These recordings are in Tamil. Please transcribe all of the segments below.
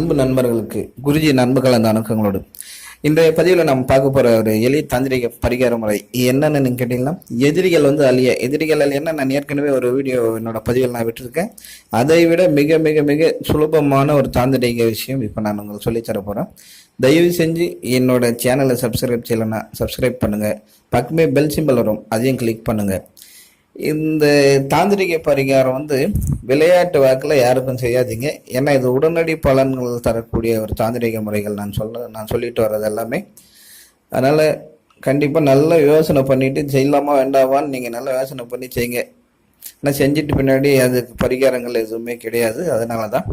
அன்பு நண்பர்களுக்கு குருஜி நண்பர்கள் அந்த அணுக்கங்களோடு இன்றைய பதிவில் நம்ம பார்க்க போகிற ஒரு எளிய தாந்திரிக பரிகார முறை என்னென்னு நீங்கள் கேட்டிங்கன்னா எதிரிகள் எதிரிகள் அழியன்னா நான் ஏற்கனவே ஒரு வீடியோ என்னோட பதிவில் நான் விட்டுருக்கேன். அதை விட மிக மிக மிக சுலபமான ஒரு தாந்திரிக விஷயம் இப்போ நான் உங்களுக்கு சொல்லித்தர போகிறேன். தயவு செஞ்சு என்னோட சேனலை சப்ஸ்கிரைப் செய்யலைன்னா சப்ஸ்கிரைப் பண்ணுங்கள். பக்கமே பெல் சிம்பல் வரும், அதையும் கிளிக் பண்ணுங்கள். இந்த தாந்திரிக பரிகாரம் விளையாட்டு வாக்கில் யாருக்கும் செய்யாதீங்க. ஏன்னா இது உடனடி பலன்கள் தரக்கூடிய ஒரு தாந்திரிக முறைகள் நான் சொல்லிட்டு வர்றது எல்லாமே. அதனால் கண்டிப்பாக நல்லா யோசனை பண்ணிவிட்டு செய்யலாமா வேண்டாமான்னு நீங்கள் நல்லா யோசனை பண்ணி செய்யுங்க. ஆனால் செஞ்சுட்டு பின்னாடி அதுக்கு பரிகாரங்கள் எதுவுமே கிடையாது. அதனால தான்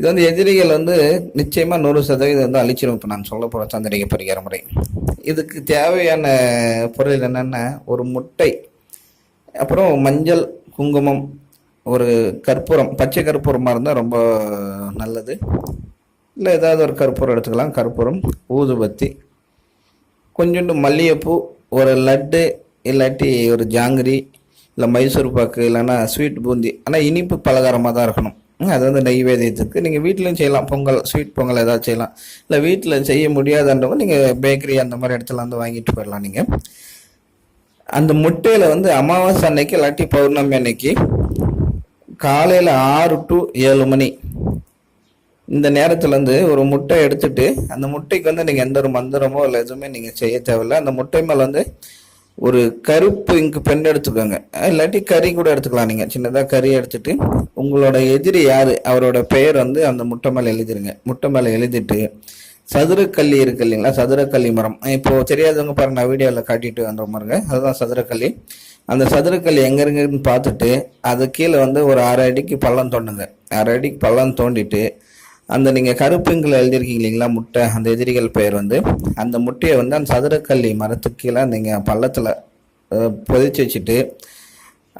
இது எதிரிகள் நிச்சயமாக 100% அழிச்சிடும். இப்போ நான் சொல்ல போகிற தாந்திரிக பரிகார முறை. இதுக்கு தேவையான பொருள் என்னென்னா, ஒரு முட்டை, அப்புறம் மஞ்சள், குங்குமம், ஒரு கற்பூரம், பச்சை கற்பூரமாக இருந்தால் ரொம்ப நல்லது. இல்லை ஏதாவது ஒரு கற்பூரம் எடுத்துக்கலாம். கற்பூரம், ஊதுபத்தி, கொஞ்சோண்டு மல்லிகைப்பூ, ஒரு லட்டு, இல்லாட்டி ஒரு ஜாங்கிரி, இல்லை மைசூர் பாக்கு, இல்லைன்னா ஸ்வீட் பூந்தி. ஆனால் இனிப்பு பலகாரமாக தான் இருக்கணும். அது நெய்வேத்தியத்துக்கு நீங்கள் வீட்டிலையும் செய்யலாம். பொங்கல், ஸ்வீட் பொங்கல் ஏதாவது செய்யலாம். இல்லை வீட்டில் செய்ய முடியாதுன்றவங்க நீங்கள் பேக்கரி அந்த மாதிரி இடத்துல வாங்கிட்டு போயிடலாம். நீங்கள் அந்த முட்டையில் அமாவாசை அன்னைக்கு இல்லாட்டி பௌர்ணமி அன்னைக்கு காலையில் 6 to 7 மணி இந்த நேரத்தில் ஒரு முட்டை எடுத்துட்டு, அந்த முட்டைக்கு நீங்கள் எந்த ஒரு மந்திரமோ இல்லை எதுவுமே நீங்கள் செய்ய தேவையில்லை. அந்த முட்டை மேலே ஒரு கருப்பு இங்கு பெண் எடுத்துக்கோங்க. இல்லாட்டி கறி கூட எடுத்துக்கலாம். நீங்கள் சின்னதாக கறி எடுத்துட்டு உங்களோட எதிரி யார் அவரோட பெயர் அந்த முட்டை மேலே எழுதிருங்க. முட்டை மேலே எழுதிட்டு சதுரக்கல்லி இருக்கு இல்லைங்களா, சதுரக்கல்லி மரம். இப்போ தெரியாதவங்க பாருங்க, நான் வீடியோவில் காட்டிட்டு வந்த பாருங்க, அதுதான் சதுரக்கல்லி. அந்த சதுரக்கல்லி எங்க இருக்குன்னு பார்த்துட்டு அது கீழே ஒரு 6 அடிக்கு பள்ளம் தோண்டுங்க. 6 அடிக்கு பள்ளம் தோண்டிட்டு அந்த நீங்கள் கருப்புங்களை எழுதியிருக்கீங்க இல்லைங்களா முட்டை, அந்த எதிரிகள் பெயர் அந்த முட்டையை அந்த சதுரக்கல்லி மரத்துக்கு கீழே நீங்கள் பள்ளத்தில் புதைச்சி வச்சுட்டு,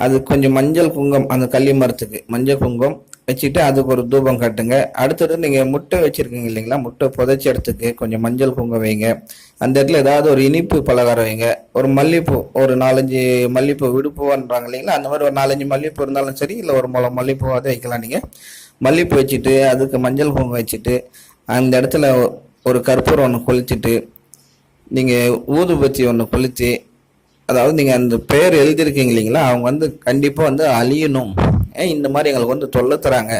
அது கொஞ்சம் மஞ்சள் குங்குமம், அந்த கள்ளி மரத்துக்கு மஞ்சள் குங்குமம் வச்சுட்டு அதுக்கு ஒரு தூபம் காட்டுங்க. அடுத்தது நீங்கள் முட்டை வச்சுருக்கீங்க இல்லைங்களா, முட்டை புதைச்ச இடத்துக்கு கொஞ்சம் மஞ்சள் குங்குமம் வைங்க. அந்த இடத்துல ஏதாவது ஒரு இனிப்பு பலகாரம் வைங்க. ஒரு மல்லிகைப்பூ, ஒரு 4-5 மல்லிகைப்பூ, விடுப்பூன்றாங்க இல்லைங்களா, அந்த மாதிரி ஒரு 4-5 மல்லிகைப்பூ இருந்தாலும் சரி, இல்லை ஒரு முளை மல்லிகைப்பூவாக வைக்கலாம். நீங்கள் மல்லிகைப்பூ வச்சுட்டு அதுக்கு மஞ்சள் குங்குமம் வச்சுட்டு அந்த இடத்துல ஒரு கற்பூரம் ஒன்று கொளுத்திட்டு நீங்கள் ஊதுபத்தி ஒன்று கொளுத்தி, அதாவது நீங்கள் அந்த பெயர் எழுதியிருக்கீங்க இல்லைங்களா, அவங்க கண்டிப்பாக அழியணும், இந்த மாதிரி எங்களுக்கு தொல்லை தராங்க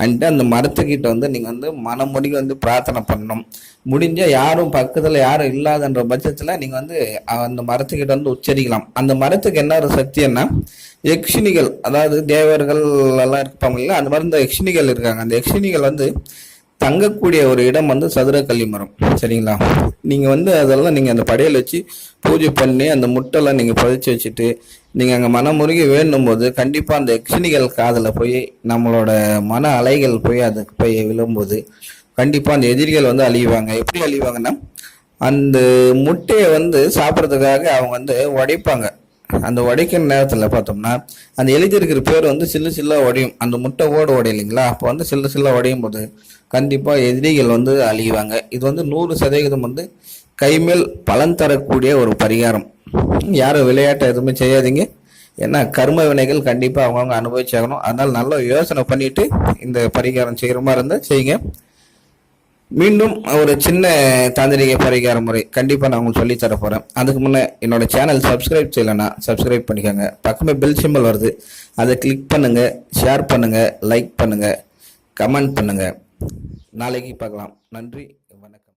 அன்ட்டு அந்த மரத்துக்கிட்ட நீங்கள் மனமுடிக்க பிரார்த்தனை பண்ணணும். முடிஞ்சால் யாரும் பக்கத்தில் யாரும் இல்லாதன்ற பட்சத்தில் நீங்கள் அந்த மரத்துக்கிட்ட உச்சரிக்கலாம். அந்த மரத்துக்கு என்ன ஒரு சக்தின்னா, யக்ஷினிகள், அதாவது தேவர்கள் எல்லாம் இருப்பாங்க இல்லையா, அந்த மாதிரி இந்த யக்ஷினிகள் இருக்காங்க. அந்த யக்ஷினிகள் தங்கக்கூடிய ஒரு இடம் சதுரக்கல்லி மரம். சரிங்களா, நீங்கள் அதெல்லாம் நீங்கள் அந்த படையல் வச்சு பூஜை பண்ணி அந்த முட்டைலாம் நீங்கள் பதிச்சு வச்சுட்டு நீங்கள் அங்கே மனமுருகி வேணும் போது கண்டிப்பாக அந்த யக்ஷினிகள் காதில் போய் நம்மளோட மன அலைகள் போய் அதுக்கு போய் விழும்போது கண்டிப்பாக அந்த எதிரிகள் அழிவாங்க. எப்படி அழிவாங்கன்னா, அந்த முட்டையை சாப்பிட்றதுக்காக அவங்க உடைப்பாங்க. அந்த உடைக்கிற நேரத்தில் பார்த்தோம்னா அந்த எழுதியிருக்கிற பேர் சில்லு சில்லாக உடையும். அந்த முட்டை உடையில்லைங்களா, அப்போ சில்லு சில்லாக உடையும் போது கண்டிப்பாக எதிரிகள் அழிவாங்க. இது 100% கைமேல் பலன் தரக்கூடிய ஒரு பரிகாரம். யாரும் விளையாட்டை எதுவுமே செய்யாதீங்க. ஏன்னா கர்ம வினைகள் கண்டிப்பாக அவங்கவுங்க அனுபவிச்சாகணும். அதனால் நல்லா யோசனை பண்ணிட்டு இந்த பரிகாரம் செய்கிற மாதிரி இருந்தால் செய்யுங்க. மீண்டும் ஒரு சின்ன தாந்திரிக பரிகார முறை கண்டிப்பாக நான் உங்களுக்கு சொல்லி தர போகிறேன். அதுக்கு முன்னே என்னோட சேனல் சப்ஸ்கிரைப் செய்யலைன்னா சப்ஸ்கிரைப் பண்ணிக்கோங்க. பக்கமே பெல் சிம்பல் வருது, அதை கிளிக் பண்ணுங்கள், ஷேர் பண்ணுங்கள், லைக் பண்ணுங்கள், கமெண்ட் பண்ணுங்கள். நாளைக்கு பார்க்கலாம். நன்றி, வணக்கம்.